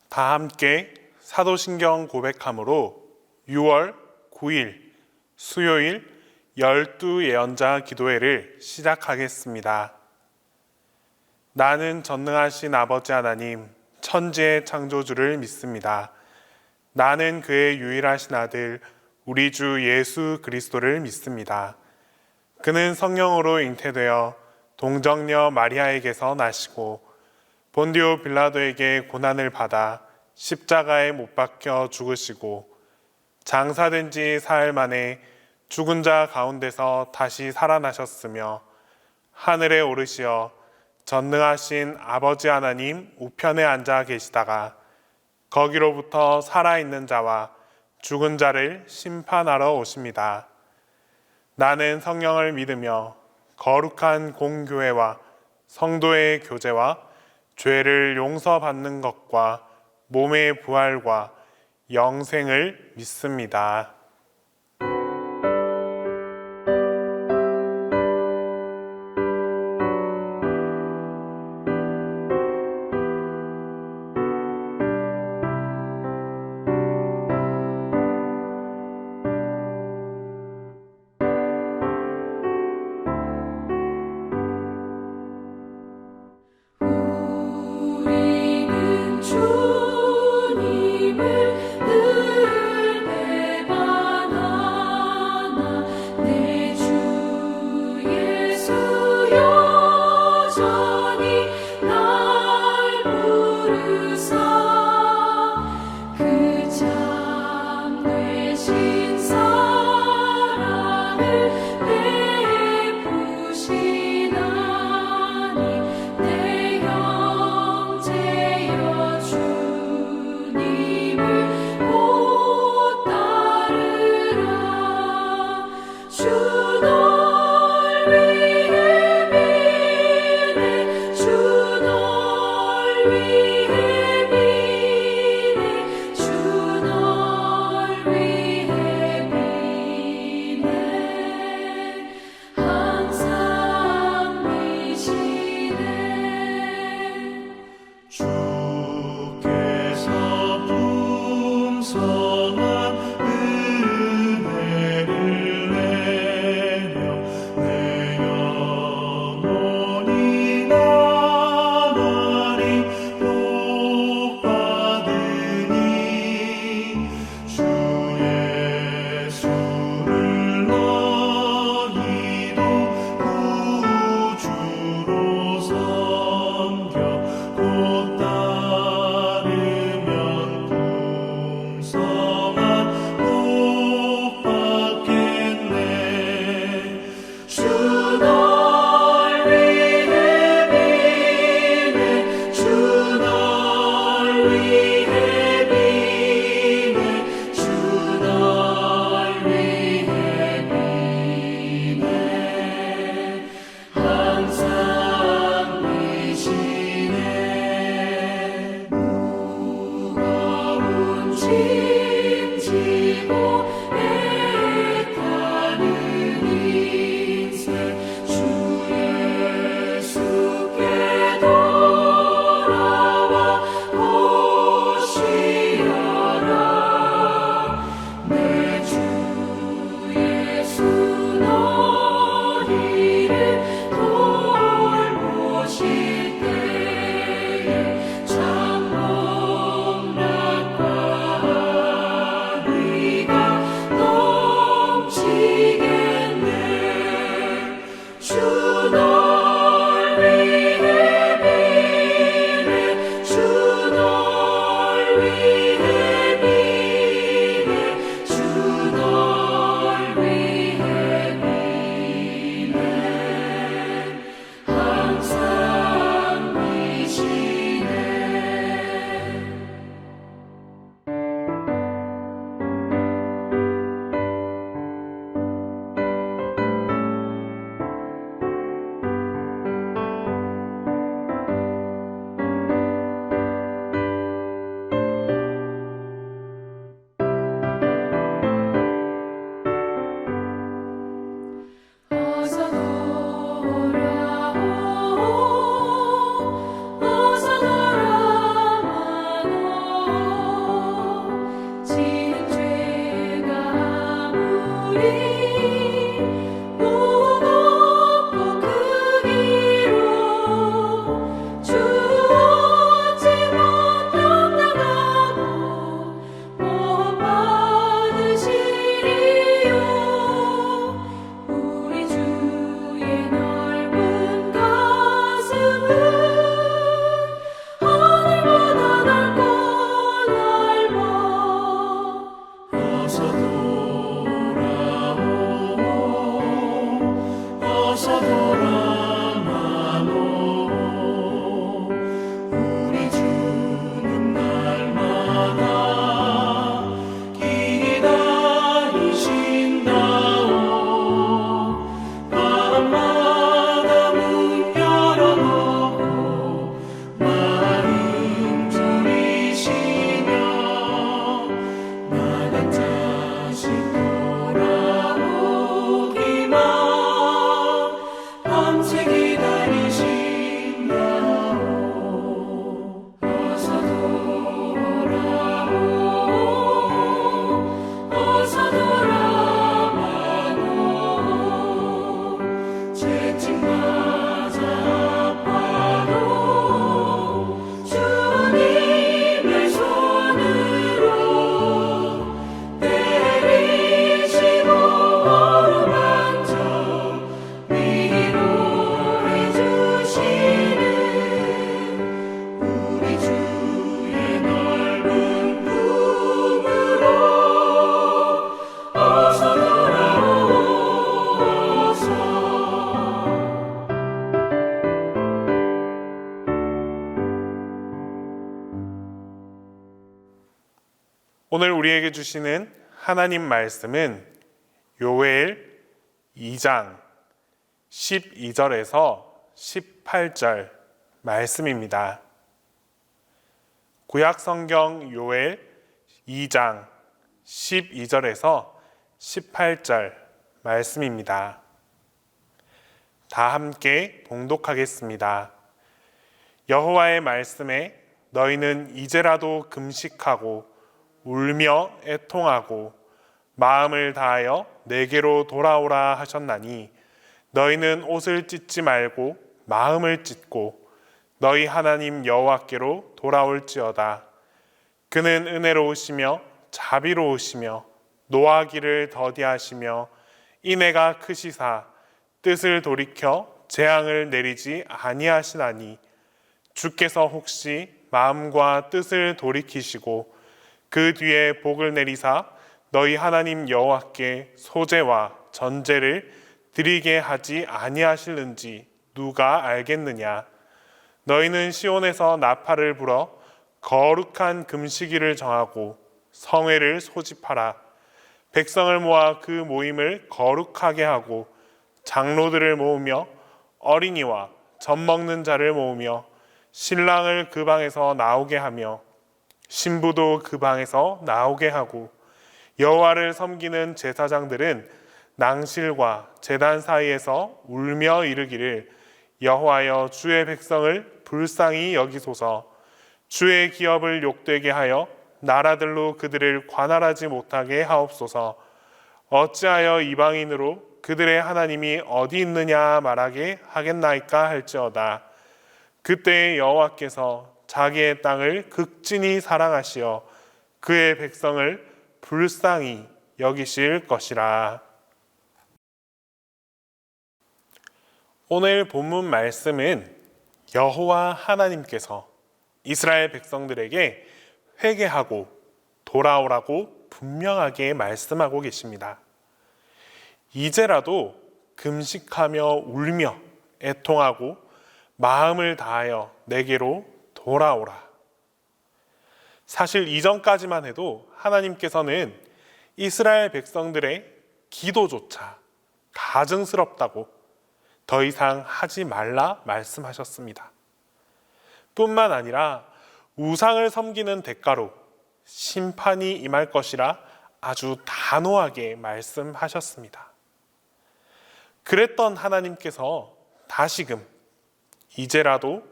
다 함께 사도신경 고백함으로 6월 9일 수요일 12예언자 기도회를 시작하겠습니다. 나는 전능하신 아버지 하나님, 천지의 창조주를 믿습니다. 나는 그의 유일하신 아들, 우리 주 예수 그리스도를 믿습니다. 그는 성령으로 잉태되어 동정녀 마리아에게서 나시고 본디오 빌라도에게 고난을 받아 십자가에 못 박혀 죽으시고 장사된 지 사흘 만에 죽은 자 가운데서 다시 살아나셨으며 하늘에 오르시어 전능하신 아버지 하나님 우편에 앉아 계시다가 거기로부터 살아있는 자와 죽은 자를 심판하러 오십니다. 나는 성령을 믿으며 거룩한 공교회와 성도의 교제와 죄를 용서받는 것과 몸의 부활과 영생을 믿습니다. 주의 넓은 품으로 어서 돌아오소서. 오늘 우리에게 주시는 하나님 말씀은 요엘 2장 12절에서 18절 말씀입니다. 구약 성경 요엘 2장 12절에서 18절 말씀입니다. 다 함께 봉독하겠습니다. 여호와의 말씀에 너희는 이제라도 금식하고 울며 애통하고 마음을 다하여 내게로 돌아오라 하셨나니 너희는 옷을 찢지 말고 마음을 찢고 너희 하나님 여호와께로 돌아올지어다. 그는 은혜로우시며 자비로우시며 노하기를 더디하시며 인애가 크시사 뜻을 돌이켜 재앙을 내리지 아니하시나니 주께서 혹시 마음과 뜻을 돌이키시고 그 뒤에 복을 내리사 너희 하나님 여호와께 소제와 전제를 드리게 하지 아니하실는지 누가 알겠느냐. 너희는 시온에서 나팔을 불어 거룩한 금식일을 정하고 성회를 소집하라. 백성을 모아 그 모임을 거룩하게 하고 장로들을 모으며 어린이와 젖 먹는 자를 모으며 신랑을 그 방에서 나오게 하며 신부도 그 방에서 나오게 하고 여호와를 섬기는 제사장들은 낭실과 제단 사이에서 울며 이르기를 여호와여 주의 백성을 불쌍히 여기소서. 주의 기업을 욕되게 하여 나라들로 그들을 관할하지 못하게 하옵소서. 어찌하여 이방인으로 그들의 하나님이 어디 있느냐 말하게 하겠나이까 할지어다. 그때 여호와께서 자기의 땅을 극진히 사랑하시어 그의 백성을 불쌍히 여기실 것이라. 오늘 본문 말씀은 여호와 하나님께서 이스라엘 백성들에게 회개하고 돌아오라고 분명하게 말씀하고 계십니다. 이제라도 금식하며 울며 애통하고 마음을 다하여 내게로 돌아오라. 사실 이전까지만 해도 하나님께서는 이스라엘 백성들의 기도조차 가증스럽다고 더 이상 하지 말라 말씀하셨습니다. 뿐만 아니라 우상을 섬기는 대가로 심판이 임할 것이라 아주 단호하게 말씀하셨습니다. 그랬던 하나님께서 다시금 이제라도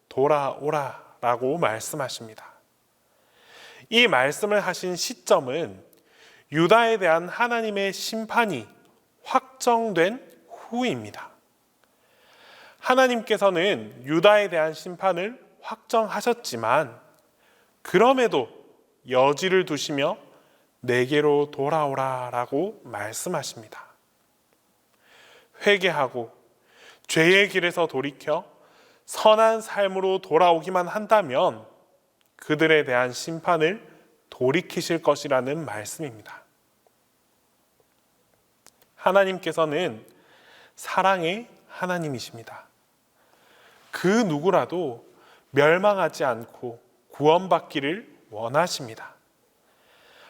돌아오라라고 말씀하십니다. 이 말씀을 하신 시점은 유다에 대한 하나님의 심판이 확정된 후입니다. 하나님께서는 유다에 대한 심판을 확정하셨지만 그럼에도 여지를 두시며 내게로 돌아오라라고 말씀하십니다. 회개하고 죄의 길에서 돌이켜 선한 삶으로 돌아오기만 한다면 그들에 대한 심판을 돌이키실 것이라는 말씀입니다. 하나님께서는 사랑의 하나님이십니다. 그 누구라도 멸망하지 않고 구원받기를 원하십니다.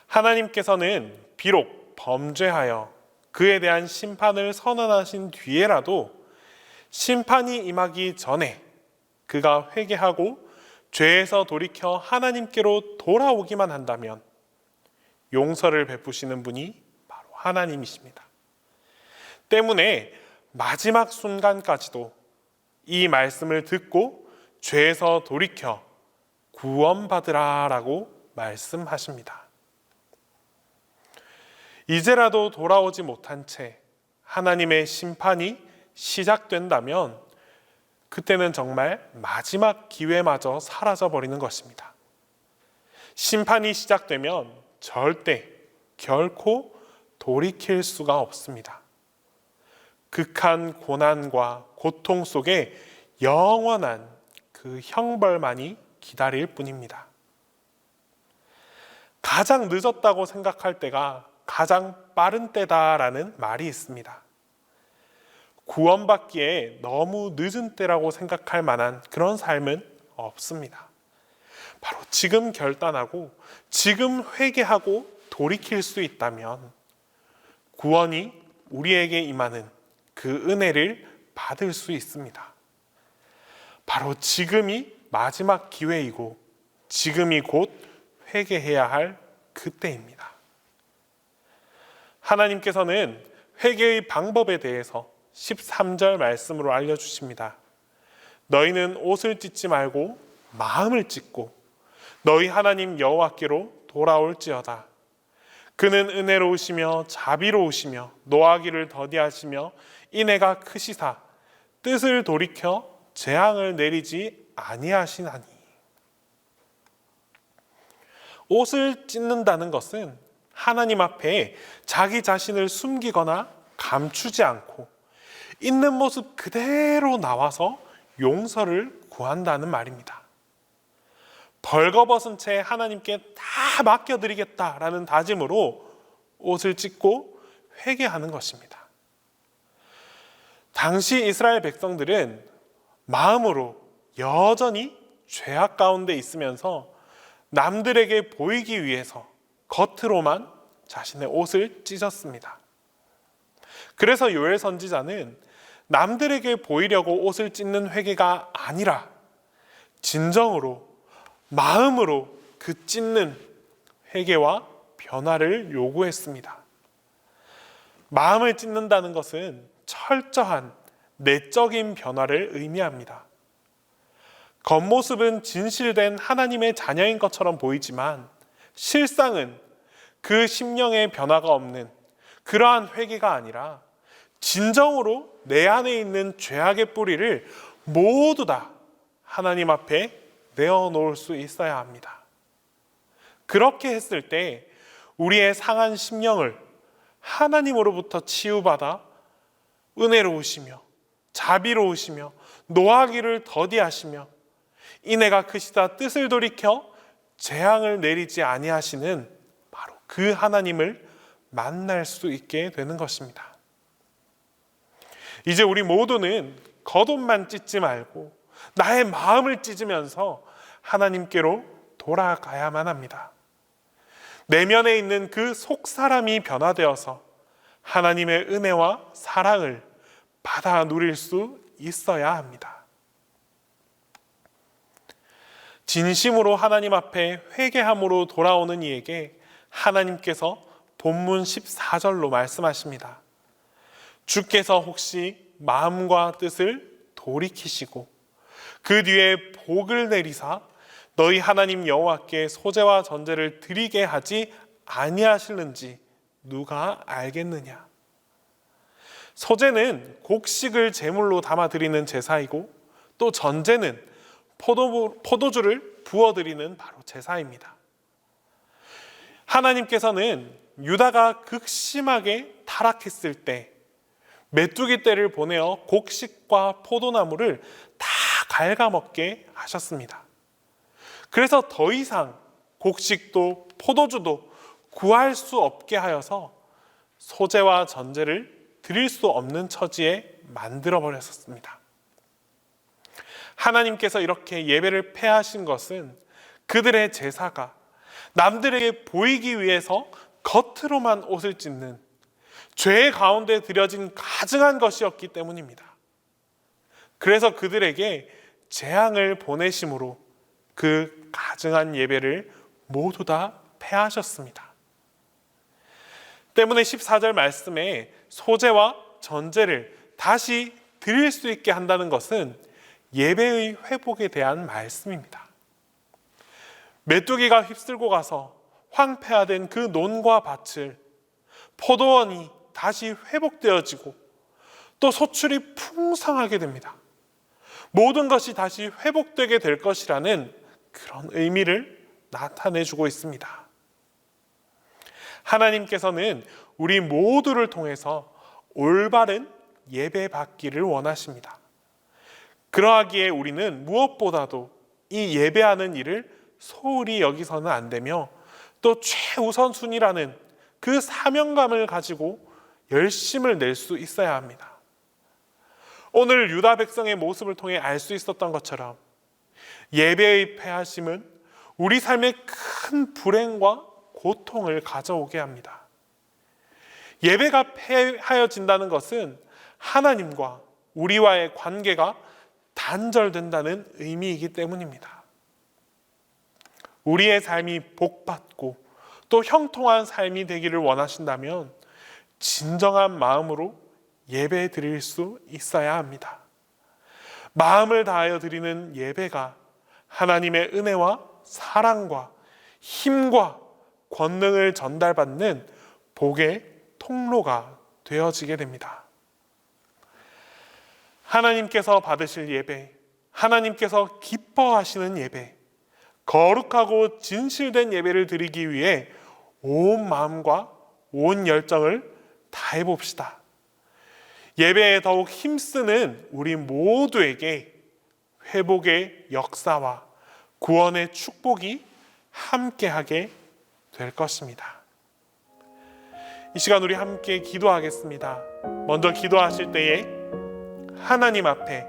하나님께서는 비록 범죄하여 그에 대한 심판을 선언하신 뒤에라도 심판이 임하기 전에 그가 회개하고 죄에서 돌이켜 하나님께로 돌아오기만 한다면 용서를 베푸시는 분이 바로 하나님이십니다. 때문에 마지막 순간까지도 이 말씀을 듣고 죄에서 돌이켜 구원받으라라고 말씀하십니다. 이제라도 돌아오지 못한 채 하나님의 심판이 시작된다면 그때는 정말 마지막 기회마저 사라져버리는 것입니다. 심판이 시작되면 절대 결코 돌이킬 수가 없습니다. 극한 고난과 고통 속에 영원한 그 형벌만이 기다릴 뿐입니다. 가장 늦었다고 생각할 때가 가장 빠른 때다라는 말이 있습니다. 구원받기에 너무 늦은 때라고 생각할 만한 그런 삶은 없습니다. 바로 지금 결단하고 지금 회개하고 돌이킬 수 있다면 구원이 우리에게 임하는 그 은혜를 받을 수 있습니다. 바로 지금이 마지막 기회이고 지금이 곧 회개해야 할 그때입니다. 하나님께서는 회개의 방법에 대해서 13절 말씀으로 알려주십니다. 너희는 옷을 찢지 말고 마음을 찢고 너희 하나님 여호와께로 돌아올지어다. 그는 은혜로우시며 자비로우시며 노하기를 더디하시며 인애가 크시사 뜻을 돌이켜 재앙을 내리지 아니하시나니. 옷을 찢는다는 것은 하나님 앞에 자기 자신을 숨기거나 감추지 않고 있는 모습 그대로 나와서 용서를 구한다는 말입니다. 벌거벗은 채 하나님께 다 맡겨드리겠다라는 다짐으로 옷을 찢고 회개하는 것입니다. 당시 이스라엘 백성들은 마음으로 여전히 죄악 가운데 있으면서 남들에게 보이기 위해서 겉으로만 자신의 옷을 찢었습니다. 그래서 요엘 선지자는 남들에게 보이려고 옷을 찢는 회개가 아니라 진정으로 마음으로 그 찢는 회개와 변화를 요구했습니다. 마음을 찢는다는 것은 철저한 내적인 변화를 의미합니다. 겉모습은 진실된 하나님의 자녀인 것처럼 보이지만 실상은 그 심령의 변화가 없는 그러한 회개가 아니라 진정으로 내 안에 있는 죄악의 뿌리를 모두 다 하나님 앞에 내어놓을 수 있어야 합니다. 그렇게 했을 때 우리의 상한 심령을 하나님으로부터 치유받아 은혜로우시며 자비로우시며 노하기를 더디하시며 인애가 크시다 뜻을 돌이켜 재앙을 내리지 아니하시는 바로 그 하나님을 만날 수 있게 되는 것입니다. 이제 우리 모두는 겉옷만 찢지 말고 나의 마음을 찢으면서 하나님께로 돌아가야만 합니다. 내면에 있는 그 속사람이 변화되어서 하나님의 은혜와 사랑을 받아 누릴 수 있어야 합니다. 진심으로 하나님 앞에 회개함으로 돌아오는 이에게 하나님께서 본문 14절로 말씀하십니다. 주께서 혹시 마음과 뜻을 돌이키시고 그 뒤에 복을 내리사 너희 하나님 여호와께 소제와 전제를 드리게 하지 아니하실는지 누가 알겠느냐. 소제는 곡식을 제물로 담아 드리는 제사이고 또 전제는 포도주를 부어드리는 바로 제사입니다. 하나님께서는 유다가 극심하게 타락했을 때 메뚜기 떼를 보내어 곡식과 포도나무를 다 갉아먹게 하셨습니다. 그래서 더 이상 곡식도 포도주도 구할 수 없게 하여서 소제와 전제를 드릴 수 없는 처지에 만들어 버렸습니다. 하나님께서 이렇게 예배를 폐하신 것은 그들의 제사가 남들에게 보이기 위해서 겉으로만 옷을 찢는 죄 가운데 들여진 가증한 것이었기 때문입니다. 그래서 그들에게 재앙을 보내심으로 그 가증한 예배를 모두 다 폐하셨습니다. 때문에 14절 말씀에 소제와 전제를 다시 드릴 수 있게 한다는 것은 예배의 회복에 대한 말씀입니다. 메뚜기가 휩쓸고 가서 황폐화된 그 논과 밭을 포도원이 다시 회복되어지고 또 소출이 풍성하게 됩니다. 모든 것이 다시 회복되게 될 것이라는 그런 의미를 나타내주고 있습니다. 하나님께서는 우리 모두를 통해서 올바른 예배 받기를 원하십니다. 그러하기에 우리는 무엇보다도 이 예배하는 일을 소홀히 여기서는 안 되며 또 최우선순위라는 그 사명감을 가지고 열심을 낼 수 있어야 합니다. 오늘 유다 백성의 모습을 통해 알 수 있었던 것처럼 예배의 패하심은 우리 삶에 큰 불행과 고통을 가져오게 합니다. 예배가 패하여진다는 것은 하나님과 우리와의 관계가 단절된다는 의미이기 때문입니다. 우리의 삶이 복받고 또 형통한 삶이 되기를 원하신다면 진정한 마음으로 예배 드릴 수 있어야 합니다. 마음을 다하여 드리는 예배가 하나님의 은혜와 사랑과 힘과 권능을 전달받는 복의 통로가 되어지게 됩니다. 하나님께서 받으실 예배, 하나님께서 기뻐하시는 예배, 거룩하고 진실된 예배를 드리기 위해 온 마음과 온 열정을 다해 봅시다. 예배에 더욱 힘쓰는 우리 모두에게 회복의 역사와 구원의 축복이 함께하게 될 것입니다. 이 시간 우리 함께 기도하겠습니다. 먼저 기도하실 때에 하나님 앞에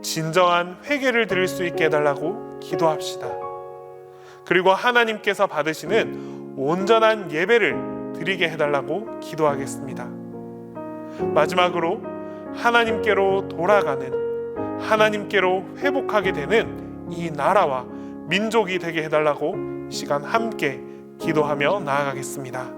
진정한 회개를 드릴 수 있게 해달라고 기도합시다. 그리고 하나님께서 받으시는 온전한 예배를 드리게 해달라고 기도하겠습니다. 마지막으로 하나님께로 돌아가는, 하나님께로 회복하게 되는 이 나라와 민족이 되게 해달라고 이 시간 함께 기도하며 나아가겠습니다.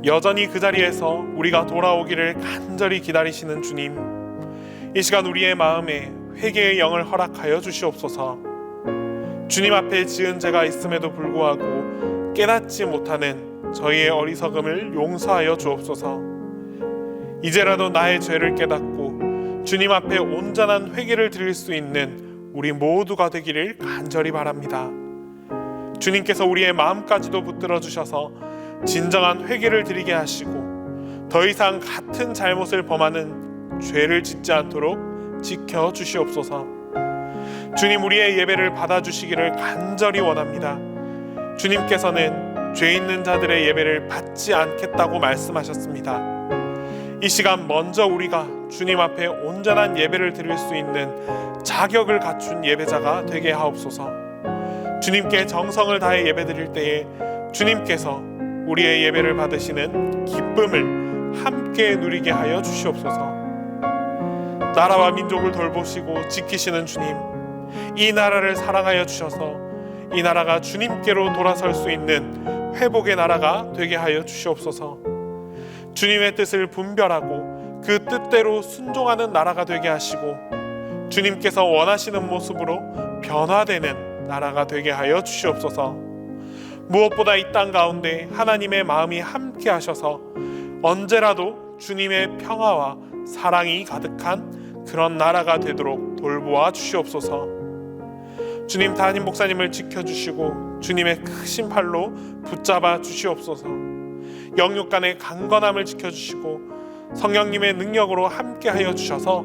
여전히 그 자리에서 우리가 돌아오기를 간절히 기다리시는 주님, 이 시간 우리의 마음에 회개의 영을 허락하여 주시옵소서. 주님 앞에 지은 죄가 있음에도 불구하고 깨닫지 못하는 저희의 어리석음을 용서하여 주옵소서. 이제라도 나의 죄를 깨닫고 주님 앞에 온전한 회개를 드릴 수 있는 우리 모두가 되기를 간절히 바랍니다. 주님께서 우리의 마음까지도 붙들어 주셔서 진정한 회개를 드리게 하시고 더 이상 같은 잘못을 범하는 죄를 짓지 않도록 지켜 주시옵소서. 주님, 우리의 예배를 받아주시기를 간절히 원합니다. 주님께서는 죄 있는 자들의 예배를 받지 않겠다고 말씀하셨습니다. 이 시간 먼저 우리가 주님 앞에 온전한 예배를 드릴 수 있는 자격을 갖춘 예배자가 되게 하옵소서. 주님께 정성을 다해 예배 드릴 때에 주님께서 우리의 예배를 받으시는 기쁨을 함께 누리게 하여 주시옵소서. 나라와 민족을 돌보시고 지키시는 주님, 이 나라를 사랑하여 주셔서 이 나라가 주님께로 돌아설 수 있는 회복의 나라가 되게 하여 주시옵소서. 주님의 뜻을 분별하고 그 뜻대로 순종하는 나라가 되게 하시고 주님께서 원하시는 모습으로 변화되는 나라가 되게 하여 주시옵소서. 무엇보다 이 땅 가운데 하나님의 마음이 함께 하셔서 언제라도 주님의 평화와 사랑이 가득한 그런 나라가 되도록 돌보아 주시옵소서. 주님, 담임 목사님을 지켜주시고 주님의 크신 팔로 붙잡아 주시옵소서. 영육 간의 강건함을 지켜주시고 성령님의 능력으로 함께하여 주셔서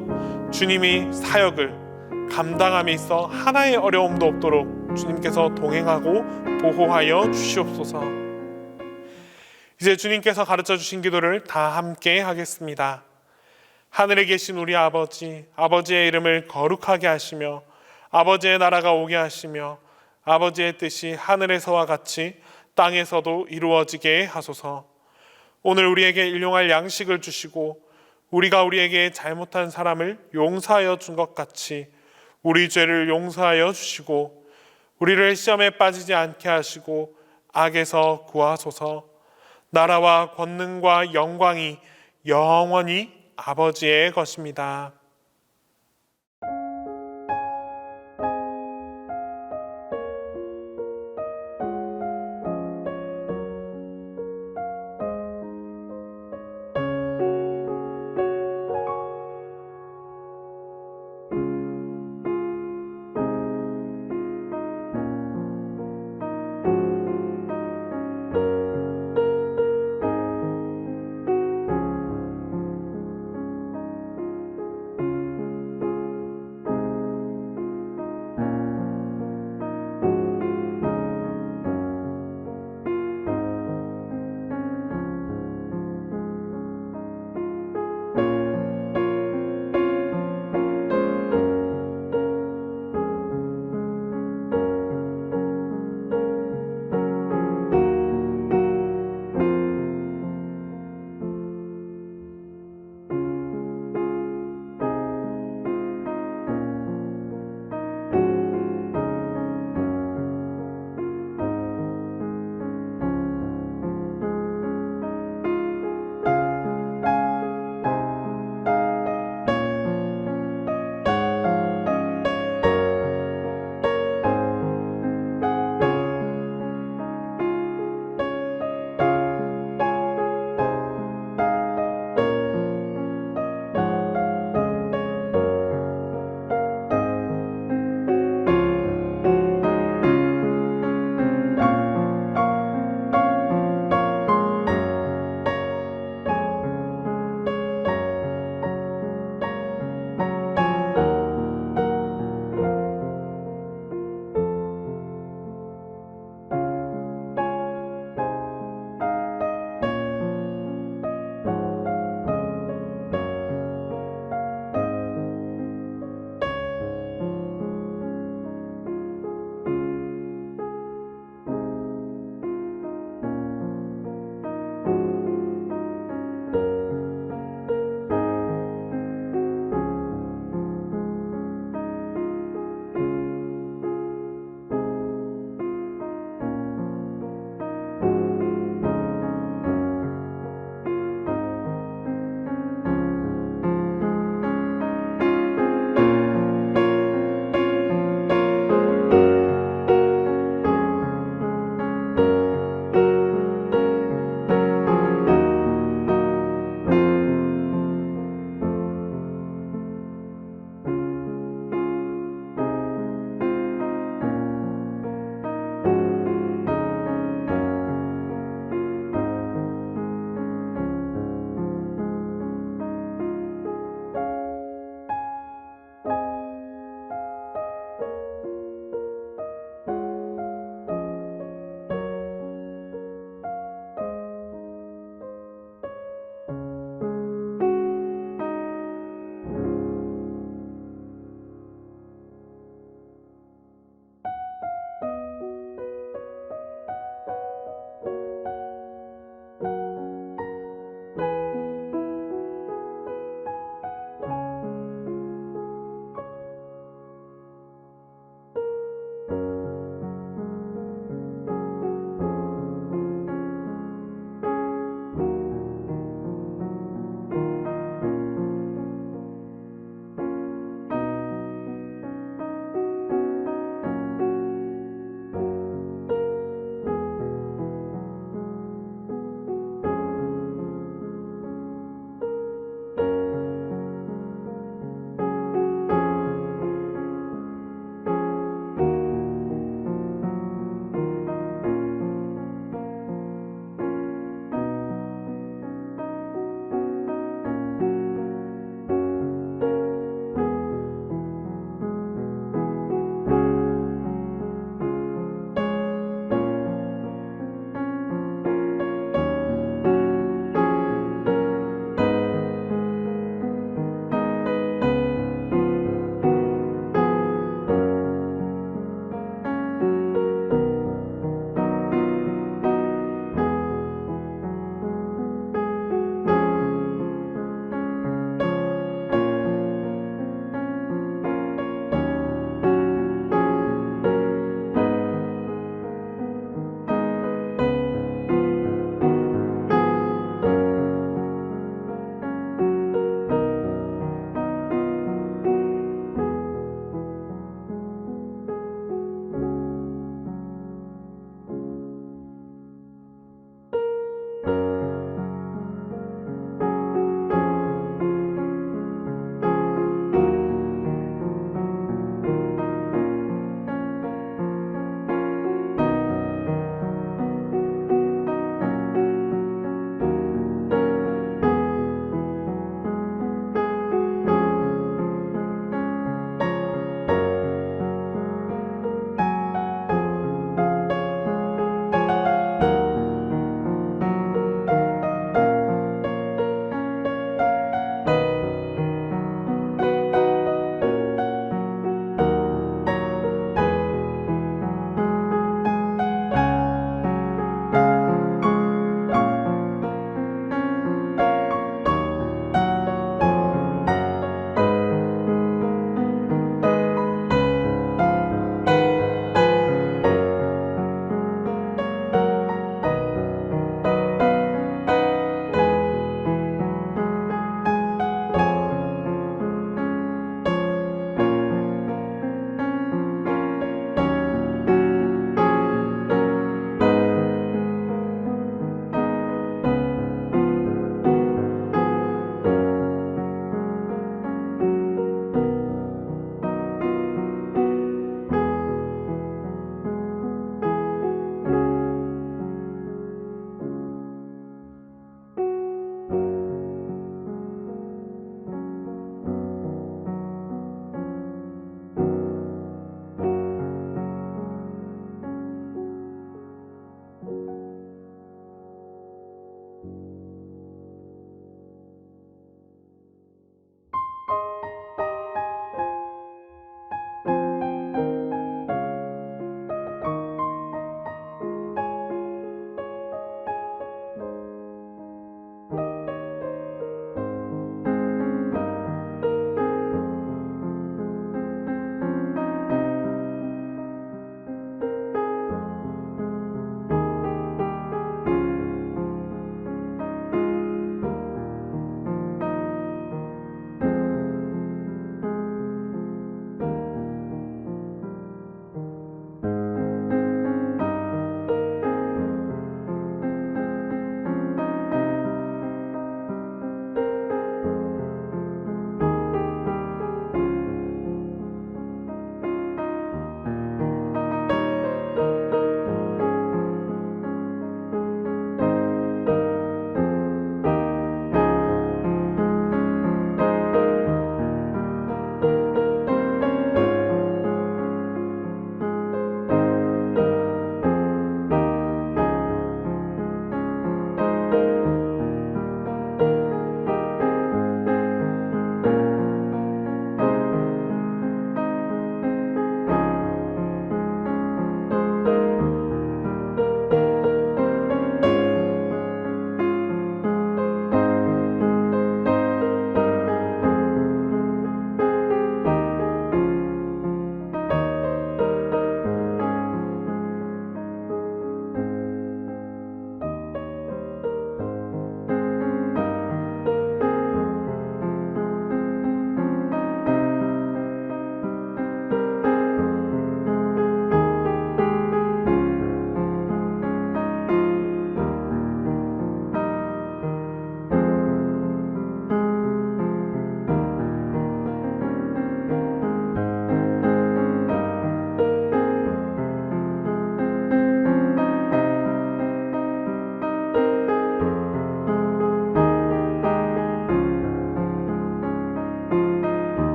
주님이 사역을 감당함에 있어 하나의 어려움도 없도록 주님께서 동행하고 보호하여 주시옵소서. 이제 주님께서 가르쳐 주신 기도를 다 함께 하겠습니다. 하늘에 계신 우리 아버지, 아버지의 이름을 거룩하게 하시며 아버지의 나라가 오게 하시며 아버지의 뜻이 하늘에서와 같이 땅에서도 이루어지게 하소서. 오늘 우리에게 일용할 양식을 주시고 우리가 우리에게 잘못한 사람을 용서하여 준 것 같이 우리 죄를 용서하여 주시고 우리를 시험에 빠지지 않게 하시고 악에서 구하소서. 나라와 권능과 영광이 영원히 아버지의 것입니다.